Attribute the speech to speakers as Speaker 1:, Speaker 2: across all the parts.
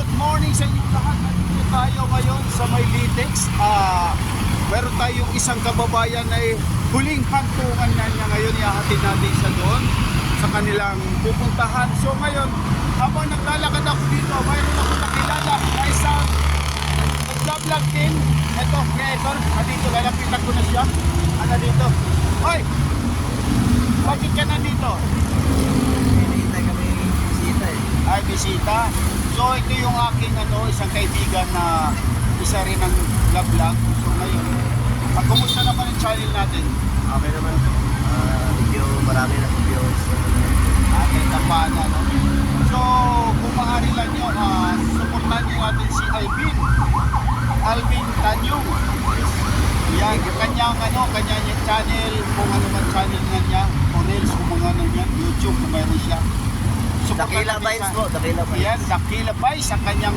Speaker 1: Good morning sa inyong lahat. Nandito tayo ngayon sa may Litex. Meron tayong isang kababayan na huling hantungan na niya ngayon. Ihahatid natin siya doon sa kanilang pupuntahan. So ngayon, habang naglalakad ako dito, mayroon ako nakilala na isang nag-vlog din. Ito, creator. Dito, lalapitan ko na siya. Ano dito? Hoy! Bakit ka nandito?
Speaker 2: Hinihintay kami bisita eh.
Speaker 1: Ay, bisita. So ito yung aking isang kaibigan na isa rin ng vlog. So ngayon, kumusta naman ang channel natin?
Speaker 2: Okay naman. Marami na videos.
Speaker 1: Ating kapana, no? So, kung maaari lang nyo, supportan nyo natin si Alvin Tanyong. Yan, kanyang channel, kung ano man channel nga niya, o Reels, kung mga ano niya, YouTube, kung mayroon siya.
Speaker 2: Dakila Vice po, Dakila Vice.
Speaker 1: Yan, Dakila Vice, ang kanyang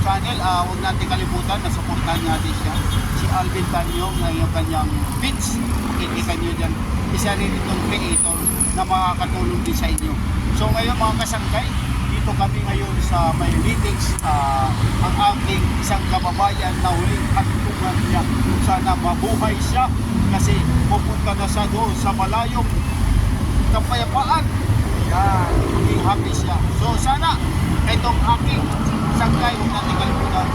Speaker 1: channel. Huwag natin kalimutan na supportan natin siya. Si Alvin Tanyong, na yung kanyang beats. Ikikan nyo dyan. Isa rin itong creator na makakatulong din sa inyo. So ngayon mga kasangkay, dito kami ngayon sa may Litex. Ang aking isang kababayan na huling hantungan niya. Sana mabuhay siya kasi pupunta na siya doon sa malayong kapayapaan. Yan, maging happy siya. So sana itong aking sangkay, huwag natin kalimutan.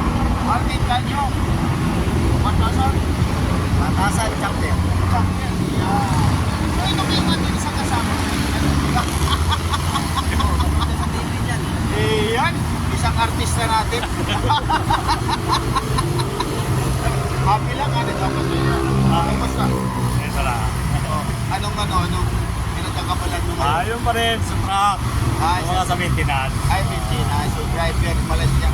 Speaker 1: Alvin Tanyong,
Speaker 2: Matasan, chapter.
Speaker 1: Champion. Yan. So ito yung ating isang kasama.
Speaker 2: Sa TV dyan.
Speaker 1: Yan, isang artista natin. Happy lang, ano dapat yun? Basta.
Speaker 3: Ito lang.
Speaker 1: Anong pinagkakabalan mo ngayon?
Speaker 3: Ayun pa rin sa truck.
Speaker 1: Ay,
Speaker 3: Yung mga sa maintenance.
Speaker 1: Ay, so driver, Malaysia.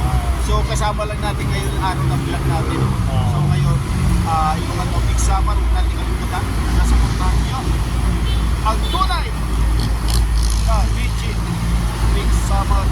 Speaker 1: So kasama lang natin ngayon ang araw ng vlog natin. So ngayon, yung big summer, huwag natin kalimutan. Nasa puntahan nyo. Ang tunay na legit big summer